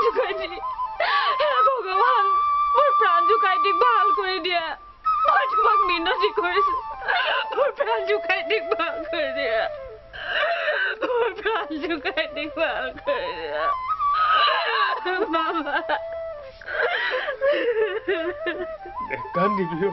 জুকাই দি ভগৱান মোৰ প্ৰাণ জুকাই দি ভাল কৰি দিয়া মই তোমাক মিনতি কৰিছো মোৰ প্ৰাণ জুকাই দি ভাল কৰি দিয়া মোৰ প্ৰাণ জুকাই দি ভাল কৰি দিয়া মামা কান্দিবি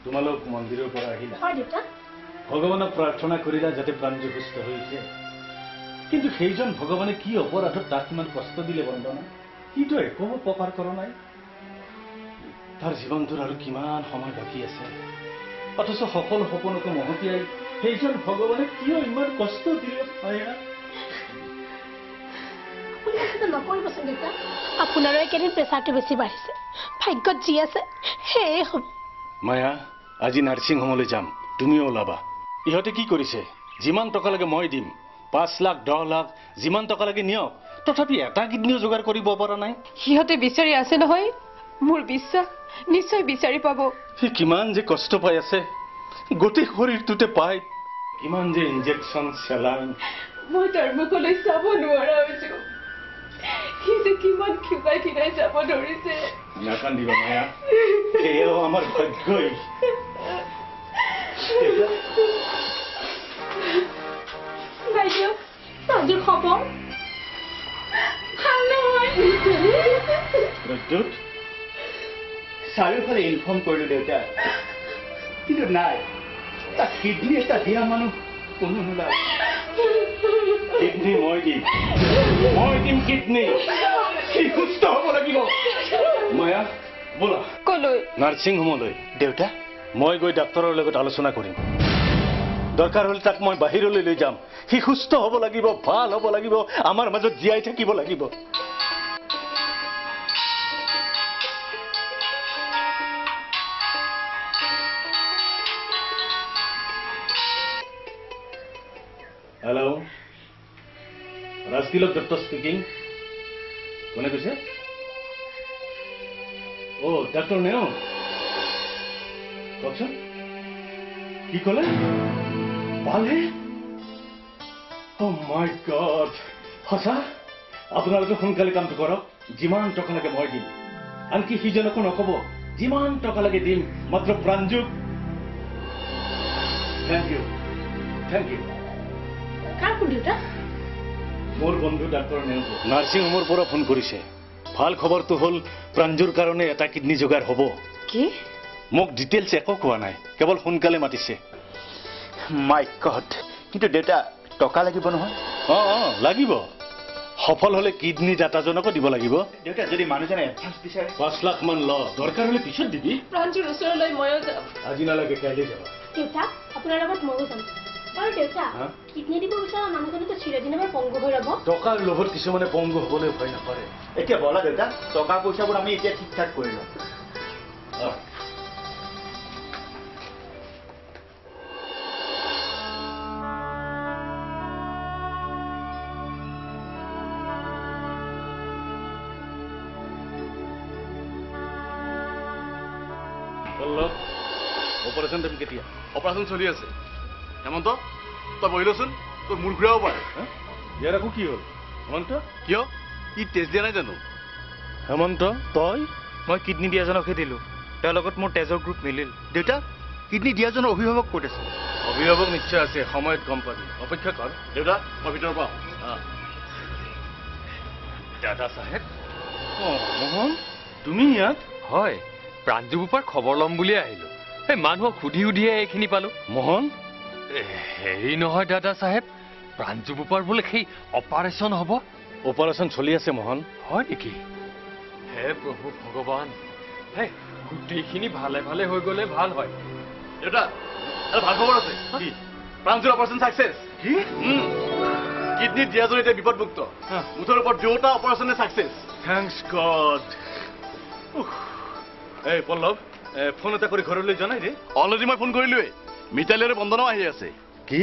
তোমালোক মন্দিৰৰ পৰা আহিলা ভগৱানক প্ৰাৰ্থনা কৰিলা যাতে প্ৰাণজী সুস্থ হৈছে কিন্তু সেইজন ভগৱানে কি অপৰাধত তাক ইমান কষ্ট দিলে বন্দনা সিটো একো উপকাৰ কৰা নাই তাৰ জীৱনটোৰ আৰু কিমান সময় বাকী আছে অথচ সকলো সপোনকে মহতিয়াই সেইজন ভগৱানে কিয় ইমান কষ্ট দিলে আপোনাৰো একেদিন প্ৰেচাৰটো বেছি বাঢ়িছে ভাগ্যত যি আছে সেয়ে হ'ব মায়া আজি নাৰ্ছিং হোমলৈ যাম তুমিও ওলাবা ইহঁতে কি কৰিছে যিমান টকা লাগে মই দিম 5 লাখ 10 লাখ যিমান টকা লাগে নিয়ক তথাপি এটা কিডনিও যোগাৰ কৰিব পৰা নাই সিহঁতে বিচাৰি আছে নহয় মোৰ বিশ্বাস নিশ্চয় বিচাৰি পাব সি কিমান যে কষ্ট পাই আছে গোটেই শৰীৰটোতে পাই কিমান যে ইনজেকশ্যন চেলাইন মই তাৰ মুখলৈ চাব নোৱাৰা হৈছো সি যে কিমান খিপাই খিনাই যাব ধৰিছে নাকান্দিবা মায়া এয়াও আমাৰ ভাগ্যই বাইদেউ প্ৰাঞ্জুৰ খবৰ ভাল নহয় প্ৰদ্যুৎ চাৰিওফালে ইনফৰ্ম কৰিলো দেউতা কিন্তু নাই তাক কিডনি এটা দিয়া মানুহ কোনো নোলায় কিডনি মই দিম কিডনি সি সুস্থ হ'ব লাগিব মায়া ব'লা কলৈ নাৰ্ছিং হোমলৈ দেউতা মই গৈ ডাক্তৰৰ লগত আলোচনা কৰিম দৰকাৰ হ'লে তাক মই বাহিৰলৈ লৈ যাম সি সুস্থ হ'ব লাগিব ভাল হ'ব লাগিব আমাৰ মাজত জীয়াই থাকিব লাগিব হেল্ল' ৰাজতিলক দত্ত স্পিকিং কোনে কৈছে ডাক্তৰ নেও কওকচোন কি ক'লে ভালহে মাই গড সঁচা আপোনালোকে সোনকালে কামটো কৰক যিমান টকা লাগে মই দিম আনকি সিজনকো নক'ব যিমান টকা লাগে দিম মাত্ৰ প্ৰাঞ্জুক থেংক ইউ কাৰ ফোন দেউতা মোৰ বন্ধু ডাক্তৰ নেওগ নাৰ্ছিং হোমৰ পৰা ফোন কৰিছে ভাল খবৰটো হ'ল প্ৰাঞ্জুৰ কাৰণে এটা কিডনি যোগাৰ হ'ব কি মোক ডিটেইলছ একো কোৱা নাই কেৱল সোনকালে মাতিছে মাই গড কিন্তু দেউতা টকা লাগিব নহয় লাগিব সফল হ'লে কিডনি দাতাজনকো দিব লাগিব দেউতা যদি মানুহজনে এডভান্স বিচাৰে 5 লাখ মান ল দৰকাৰ হ'লে পিছত দিবি প্ৰাঞ্জুৰ ওচৰলৈ ময়ো যাম আজি নালাগে কাইলৈ যাবা দেউতা আপোনাৰ লগত ময়ো যাম বাৰু দেউতা কিডনি দিব বিচৰা মানুহজনীতো চিৰদিনৰ পংগু হৈ ৰ'ব টকাৰ লোভত কিছুমানে পংগু হ'বলৈ ভয় নকৰে এতিয়া বলা দেউতা টকা পইচাবোৰ আমি এতিয়া ঠিক ঠাক কৰি লওঁ অপাৰেশ্যন টাইম কেতিয়া অপাৰেশ্যন চলি আছে হেমন্ত তই বহিলচোন তোৰ মূৰ ঘূৰাব পাৰে ইয়াৰ আকৌ কি হ'ল হেমন্ত কিয় ই তেজ দিয়া নাই জানো হেমন্ত তই মই কিডনি দিয়াজনকহে দিলোঁ তেওঁৰ লগত মোৰ তেজৰ গ্ৰুপ মিলিল দেউতা কিডনি দিয়াজনৰ অভিভাৱক ক'ত আছে অভিভাৱক নিশ্চয় আছে সময়ত গম পাবি অপেক্ষা কৰ দেউতা মই ভিতৰৰ পৰা দাদা চাহেব মোহন তুমি ইয়াত হয় প্ৰাঞ্জু বোপাৰ খবৰ ল'ম বুলিয়ে আহিলোঁ এই মানুহক সুধি সুধিয়ে এইখিনি পালোঁ মোহন হেৰি নহয় দাদা চাহেব প্ৰাঞ্জু বোপাৰ বোলে সেই অপাৰেশ্যন হ'ব অপাৰেশ্যন চলি আছে মোহন হয় নেকি হে প্ৰভু ভগৱান হে গোটেইখিনি ভালে ভালে হৈ গ'লে ভাল হয় দেউতা এটা ভাল খবৰ আছে প্ৰাঞ্জুৰ অপাৰেশ্যন চাকচেছ কি কিডনি দিয়াজন এতিয়া বিপদমুক্ত মুঠৰ ওপৰত দুটা অপাৰেশ্যনে ছাকচেছ থ্যাংকস গড এই পল্লৱ ফোন এটা কৰি ঘৰলৈ জনাই দে অলৰেডি মই ফোন কৰিলোৱে মিতালী আৰু বন্দনাও আহি আছে কি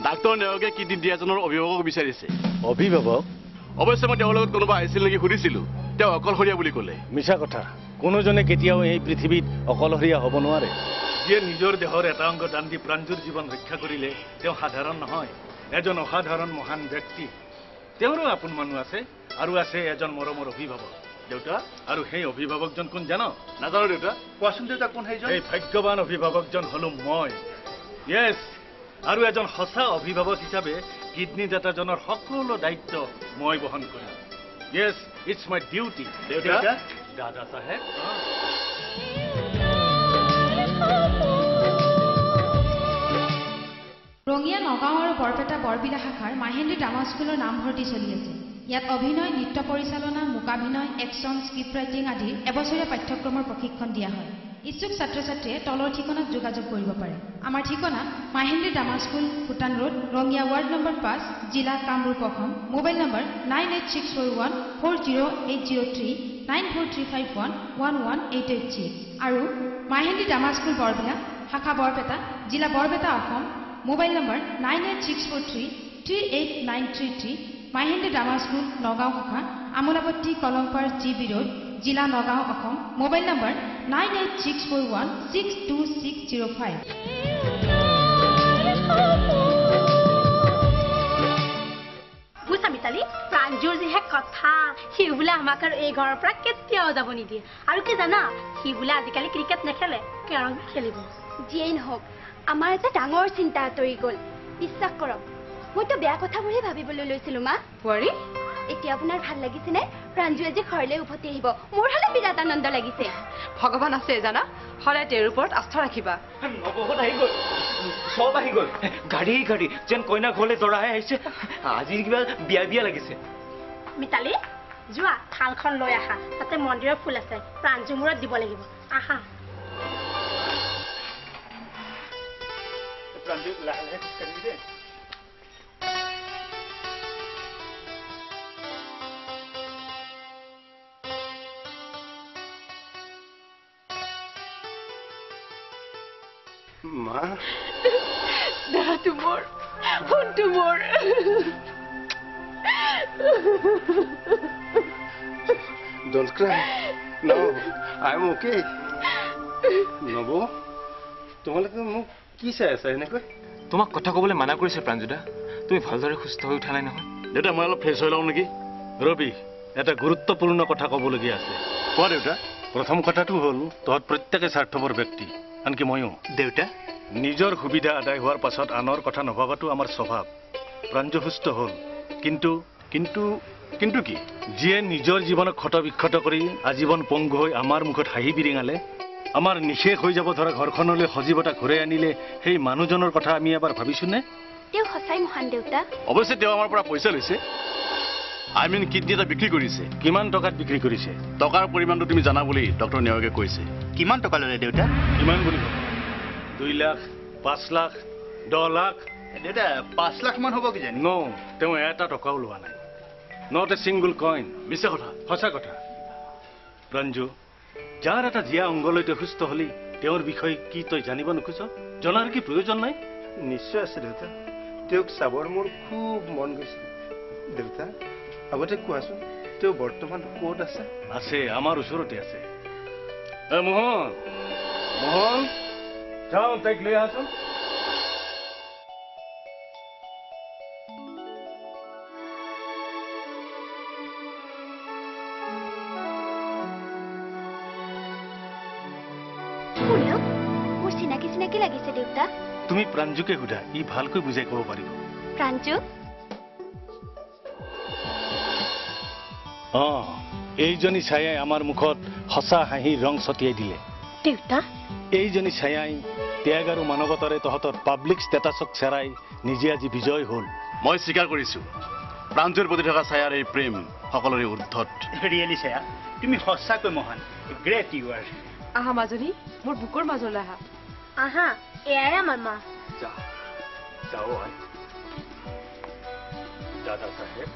ডাক্তৰ নেওগে কিডনি দিয়াজনৰ অভিভাৱক বিচাৰিছে অভিভাৱক অৱশ্যে মই তেওঁৰ লগত কোনোবা আহিছিল নেকি সুধিছিলো তেওঁ অকলশৰীয়া বুলি ক'লে মিছা কথা কোনোজনে কেতিয়াও এই পৃথিৱীত অকলশৰীয়া হ'ব নোৱাৰে যিয়ে নিজৰ দেহৰ এটা অংগ দান দি প্ৰাঞ্জুৰ জীৱন ৰক্ষা কৰিলে তেওঁ সাধাৰণ নহয় এজন অসাধাৰণ মহান ব্যক্তি তেওঁৰো আপোন মানুহ আছে আৰু আছে এজন মৰমৰ অভিভাৱক দেউতা আৰু সেই অভিভাৱকজন কোন জানো নাজানো দেউতা কোৱাচোন দেউতা কোন সেইজন এই ভাগ্যৱান অভিভাৱকজন হলো মই য়েছ আৰু এজন সঁচা অভিভাৱক হিচাপে কিডনি দাতাজনৰ সকলো দায়িত্ব মই বহন কৰিম য়েছ ইটছ মাই ডিউটি দেউতা দাদা চাহেব ৰঙিয়া নগাঁও আৰু বৰপেটা বৰবিলা শাখাৰ মাহেন্দ্ৰী ড্ৰামা স্কুলৰ নামভৰ্তি চলি আছে ইয়াত অভিনয় নৃত্য পৰিচালনা মূকাভিনয় একশ্যন স্ক্ৰিপ্ট ৰাইটিং আদিৰ এবছৰীয়া পাঠ্যক্ৰমৰ প্ৰশিক্ষণ দিয়া হয় ইচ্ছুক ছাত্ৰ ছাত্ৰীয়ে তলৰ ঠিকনাত যোগাযোগ কৰিব পাৰে আমাৰ ঠিকনা Mahendri drama school Bhutan road Rangia ward number 5 জিলা কামৰূপ অসম মোবাইল নম্বৰ 9864140803 9435111886 আৰু মাহেন্দ্ৰী ড্ৰামা স্কুল বৰবিলা শাখা বৰপেটা জিলা Barpeta Assam mobile number 9864338933 Mahendri drama school Nagaon শাখা আমোলাপট্টি কলংপাৰ জিবি ৰোড জিলা নগাঁও অসম মোবাইল নম্বৰ 9864162605 বুঝা মিতালী প্ৰাঞ্জুৰ যিহে কথা সি বোলে আমাক আৰু এই ঘৰৰ পৰা কেতিয়াও যাব নিদিয়ে আৰু কি জানা সি বোলে আজিকালি ক্ৰিকেট নেখেলে কেৰম খেলিব যিয়েই নহওক আমাৰ এটা ডাঙৰ চিন্তা আঁতৰি গ'ল বিশ্বাস কৰক মইতো বেয়া কথাবোৰহে ভাবিবলৈ লৈছিলো মা বোৱাৰী এতিয়া আপোনাৰ ভাল লাগিছেনে প্ৰাঞ্জু আজি ঘৰলৈ উভতি আহিব মোৰ হলে বিৰাট আনন্দ লাগিছে ভগৱান আছে জানা সদায় তেওঁৰ ওপৰত আস্থা ৰাখিবা নবহত আহি গ'ল চব আহি গ'ল গাড়ী গাড়ী যেন কইনা ঘৰলৈ দৰাহে আহিছে আজি কিবা বিয়া বিয়া লাগিছে মিতালী যোৱা থালখন লৈ আহা তাতে মন্দিৰৰ ফুল আছে প্ৰাঞ্জু মূৰত দিব লাগিব আহা প্ৰাঞ্জু লাহে লাহে খোজকাঢ়িবি দে মা দেহাটো মোৰ ফোনটো মোৰ Don't cry. No, I'm okay. নবৌ তোমালোকে মোক কি চাই আছা এনেকৈ তোমাক কথা ক'বলৈ মানা কৰিছে প্ৰাঞ্জুদা তুমি ভালদৰে সুস্থ হৈ উঠা নাই নহয় দেউতা মই অলপ ফ্ৰেছ হৈ লওঁ নেকি ৰবি এটা গুৰুত্বপূৰ্ণ কথা ক'বলগীয়া আছে কোৱা দেউতা প্ৰথম কথাটো হ'ল তহঁত প্ৰত্যেকে স্বাৰ্থপৰ ব্যক্তি আনকি ময়ো দেউতা নিজৰ সুবিধা আদায় হোৱাৰ পাছত আনৰ কথা নভবাটো আমাৰ স্বভাৱ প্ৰাঞ্জু সুস্থ হ'ল কিন্তু কিন্তু কিন্তু কি যিয়ে নিজৰ জীৱনক ক্ষত বিক্ষত কৰি আজীৱন পংগু হৈ আমাৰ মুখত হাঁহি বিৰিঙালে আমাৰ নিশেষ হৈ যাব ধৰা ঘৰখনলৈ সজীৱতা ঘূৰাই আনিলে সেই মানুহজনৰ কথা আমি এবাৰ ভাবিছোনে তেওঁ সঁচাই মহান দেউতা অৱশ্যে তেওঁ আমাৰ পৰা পইচা লৈছে কিডনি এটা বিক্ৰী কৰিছে কিমান টকাত বিক্ৰী কৰিছে টকাৰ পৰিমাণটো তুমি জানা বুলি ডক্টৰ নেওগে কৈছে কিমান টকা ল'লে দেউতা কিমান বুলি 2 লাখ 5 লাখ 10 লাখ দেউতা 5 লাখ মান হ'ব কিজানি ন তেওঁ এটা টকাও লোৱা নাই নট এ ছিংগল কইন মিছা কথা সঁচা কথা প্ৰাঞ্জু যাৰ এটা জীয়া অংগলৈতে সুস্থ হলি তেওঁৰ বিষয়ে কি তই জানিব নোখোজ জনাৰ কি প্ৰয়োজন নাই নিশ্চয় আছে দেউতা তেওঁক চাবৰ মোৰ খুব মন গৈছে দেউতা আগতে কোৱাচোন তেওঁ বৰ্তমান ক'ত আছে আছে আমাৰ ওচৰতে আছে মোহন মোহন যাওঁ তাইক লৈ আহচোন মোৰ চিনাকি চিনাকি লাগিছে দেউতা তুমি প্ৰাঞ্জুকে সোধা ই ভালকৈ বুজাই ক'ব পাৰিব প্ৰাঞ্জু এইজনী ছায়াই আমাৰ মুখত সঁচা হাঁহিৰ ৰং ছটিয়াই দিলে দেউতা এইজনী ছায়াই ত্যাগ আৰু মানৱতাৰে তহঁতৰ পাব্লিক ষ্টেটাছক চেৰাই নিজে আজি বিজয় হ'ল মই স্বীকাৰ কৰিছো প্ৰাঞ্জুৰ প্ৰতি থকা ছায়াৰ এই প্ৰেম সকলোৰে ঊৰ্ধত ৰিয়েলি ছায়া তুমি সঁচাকৈ মহান গ্ৰেট ইউ আৰ আহা মাজনী মোৰ বুকুৰ মাজলৈ আহা আহা এয়াই আমাৰ মা যাওঁ দাদা চাহেব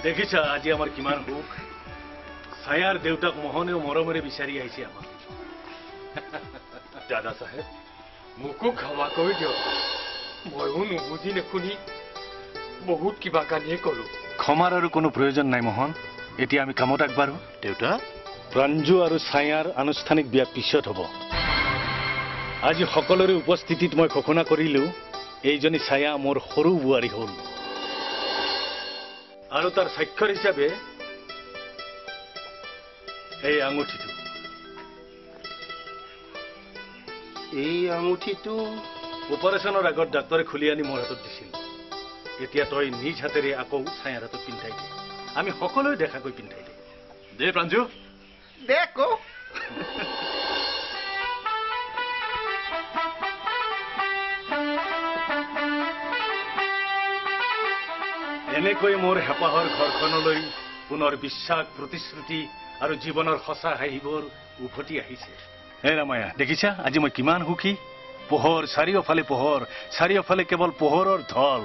দেখিছা আজি আমাৰ কিমান সুখ ছায়াৰ দেউতাক মোহনেও মৰমেৰে বিচাৰি আহিছে আমাক দাদা চাহেব মোকো ক্ষমা কৰি দিয়ক ময়ো নুবুজি নুশুনি বহুত কিবা কানিয়ে কৰো ক্ষমাৰ আৰু কোনো প্ৰয়োজন নাই মোহন এতিয়া আমি কামত আগবাঢ়ো দেউতা প্ৰাঞ্জু আৰু ছায়াৰ আনুষ্ঠানিক বিয়া পিছত হ'ব আজি সকলোৰে উপস্থিতিত মই ঘোষণা কৰিলো এইজনী ছায়া মোৰ সৰু বোৱাৰী হ'ল আৰু তাৰ স্বাক্ষৰ হিচাপে এই আঙুঠিটো এই আঙুঠিটো অপাৰেশ্যনৰ আগত ডাক্তৰে খুলি আনি মোৰ হাতত দিছিল এতিয়া তই নিজ হাতেৰে আকৌ ছায়াৰ হাতত পিন্ধাই দে আমি সকলোৱে দেখাকৈ পিন্ধাই দে দে প্ৰাঞ্জু দেখো এনেকৈ মোৰ হেঁপাহৰ ঘৰখনলৈ পুনৰ বিশ্বাস প্ৰতিশ্ৰুতি আৰু জীৱনৰ সঁচা হাঁহিবোৰ উভতি আহিছে হে ৰামায়া দেখিছা আজি মই কিমান সুখী পোহৰ চাৰিওফালে কেৱল পোহৰৰ ঢল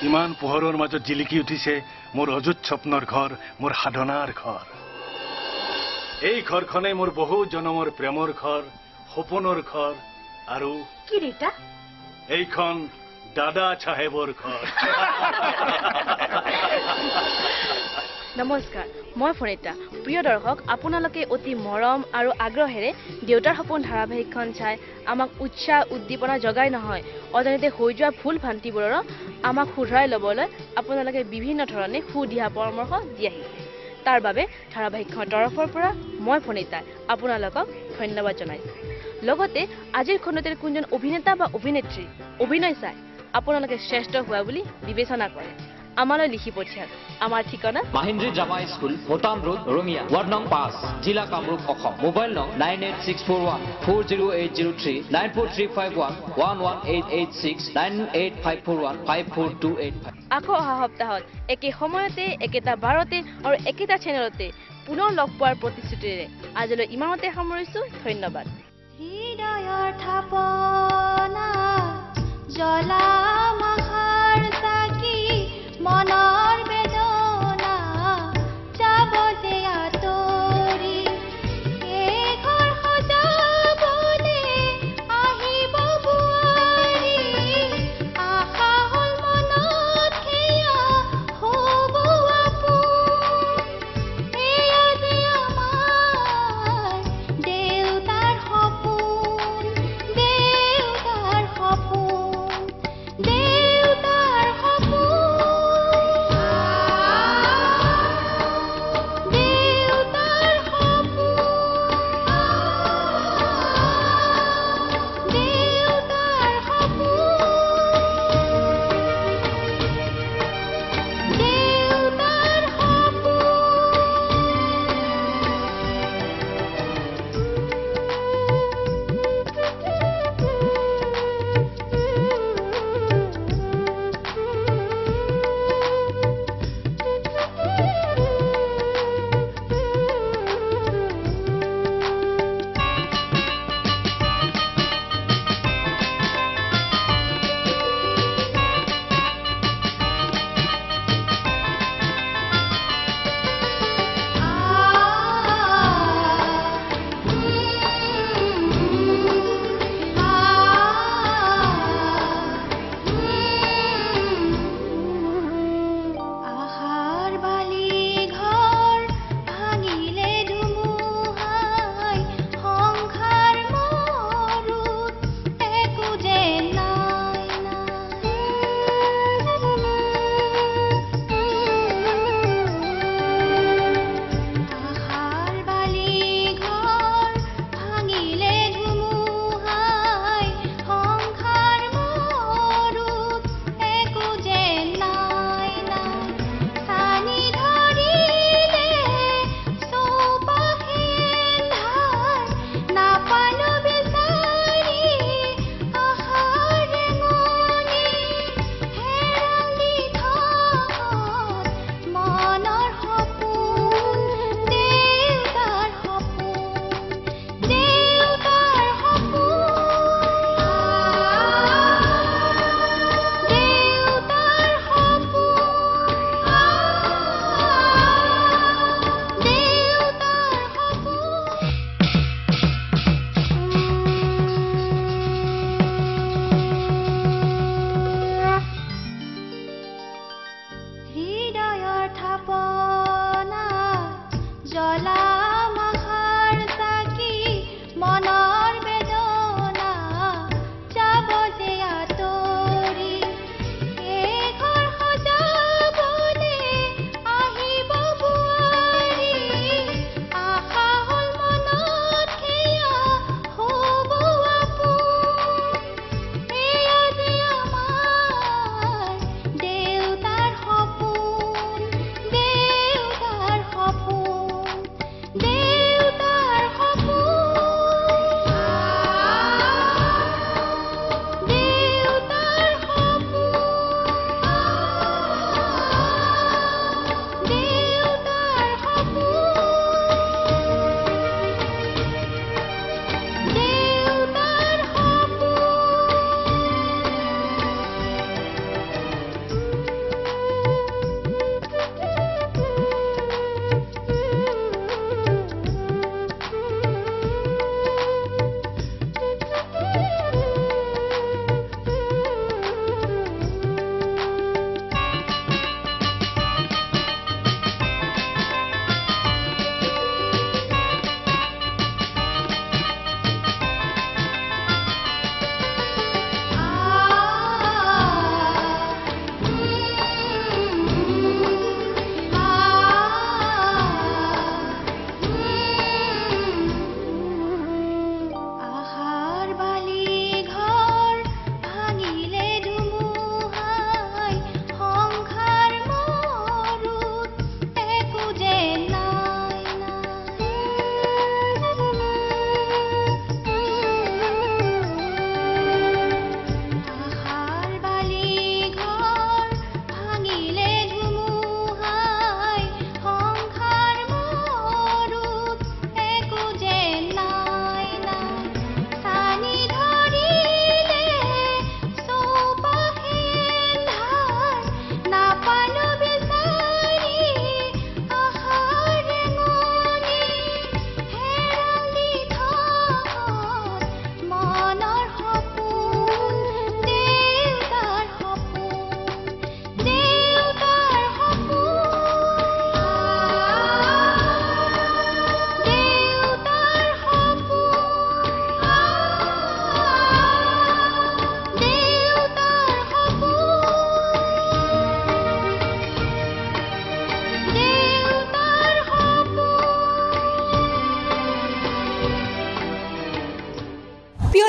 ইমান পোহৰৰ মাজত জিলিকি উঠিছে মোৰ অযুত স্বপ্নৰ ঘৰ মোৰ সাধনাৰ ঘৰ এই ঘৰখনে মোৰ বহু জনমৰ প্ৰেমৰ ঘৰ সপোনৰ ঘৰ আৰু কি ৰীতা এইখন দাদা চাহেবৰ ঘৰ নমস্কাৰ মই ফণিতা প্ৰিয় দৰ্শক আপোনালোকে অতি মৰম আৰু আগ্ৰহেৰে দেউতাৰ সপোন ধাৰাবাহিকখন চাই আমাক উৎসাহ উদ্দীপনা জগাই নহয় অজানিতে হৈ যোৱা ভুল ভ্ৰান্তিবোৰৰ আমাক শুধৰাই ল'বলৈ আপোনালোকে বিভিন্ন ধৰণে সুদিহা পৰামৰ্শ দি আহিছে তাৰ বাবে ধাৰাবাহিকখনৰ তৰফৰ পৰা মই ফণিতাই আপোনালোকক ধন্যবাদ জনাইছোঁ লগতে আজিৰ খণ্ডটিৰ কোনজন অভিনেতা বা অভিনেত্ৰী অভিনয় চাই আপোনালোকে শ্ৰেষ্ঠ হোৱা বুলি বিবেচনা কৰে আমালৈ লিখি পঠিয়াওক আমাৰ ঠিকনা Mahindri drama school Bhutan road Rangia ward নং 5 জিলা কামৰূপ অসম মোবাইল নং 9864140803 9435111886 9854154285 আকৌ অহা সপ্তাহত একে সময়তে একেটা বাৰতে আৰু একেটা চেনেলতে পুনৰ লগ পোৱাৰ প্ৰতিশ্ৰুতিৰে আজিলৈ ইমানতে সামৰিছো ধন্যবাদ হৃদয়ৰ থাপনা জ্বলা মাহাৰ চাকি মনৰ বেদনা যাব যে আঁতৰি এই ঘৰ সজাবলে আহিব বোৱাৰী আশা হ'ল মনত সেয়া হ'ব আপোন এয়া যে আমাৰ দেউতাৰ সপোন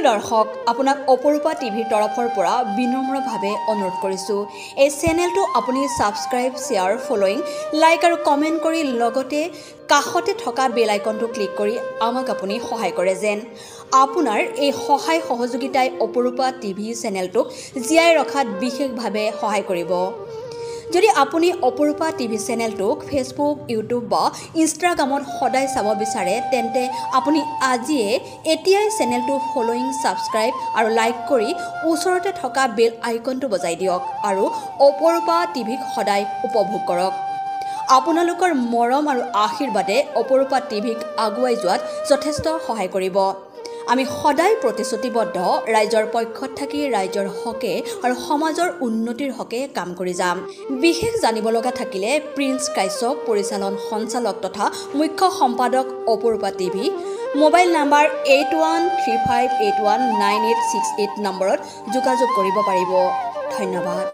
দৰ্শক আপোনাক অপৰূপা টিভিৰ তৰফৰ পৰা বিনম্ৰভাৱে অনুৰোধ কৰিছোঁ এই চেনেলটো আপুনি ছাবস্ক্ৰাইব শ্বেয়াৰ ফলোইং লাইক আৰু কমেণ্ট কৰি লগতে কাষতে থকা বেল আইকনটো ক্লিক কৰি আমাক আপুনি সহায় কৰে যেন আপোনাৰ এই সহায় সহযোগিতাই অপৰূপা টিভি চেনেলটোক জীয়াই ৰখাত বিশেষভাৱে সহায় কৰিব যদি আপুনি অপৰূপা টিভি চেনেলটোক ফেচবুক ইউটিউব বা ইনষ্টাগ্ৰামত সদায় চাব বিচাৰে তেন্তে আপুনি আজিয়ে এতিয়াই চেনেলটো ফলোইং ছাবস্ক্ৰাইব আৰু লাইক কৰি ওচৰতে থকা বেল আইকনটো বজাই দিয়ক আৰু অপৰূপা টিভিক সদায় উপভোগ কৰক আপোনালোকৰ মৰম আৰু আশীৰ্বাদে অপৰূপা টিভিক আগুৱাই যোৱাত যথেষ্ট সহায় কৰিব আমি সদায় প্ৰতিশ্ৰুতিবদ্ধ ৰাইজৰ পক্ষত থাকি ৰাইজৰ হকে আৰু সমাজৰ উন্নতিৰ হকে কাম কৰি যাম বিশেষ জানিব লগা থাকিলে প্ৰিন্স কাশ্যপ পৰিচালন সঞ্চালক তথা মুখ্য সম্পাদক অপৰূপা টিভি মোবাইল নাম্বাৰ 8135819868 নম্বৰত যোগাযোগ কৰিব পাৰিব ধন্যবাদ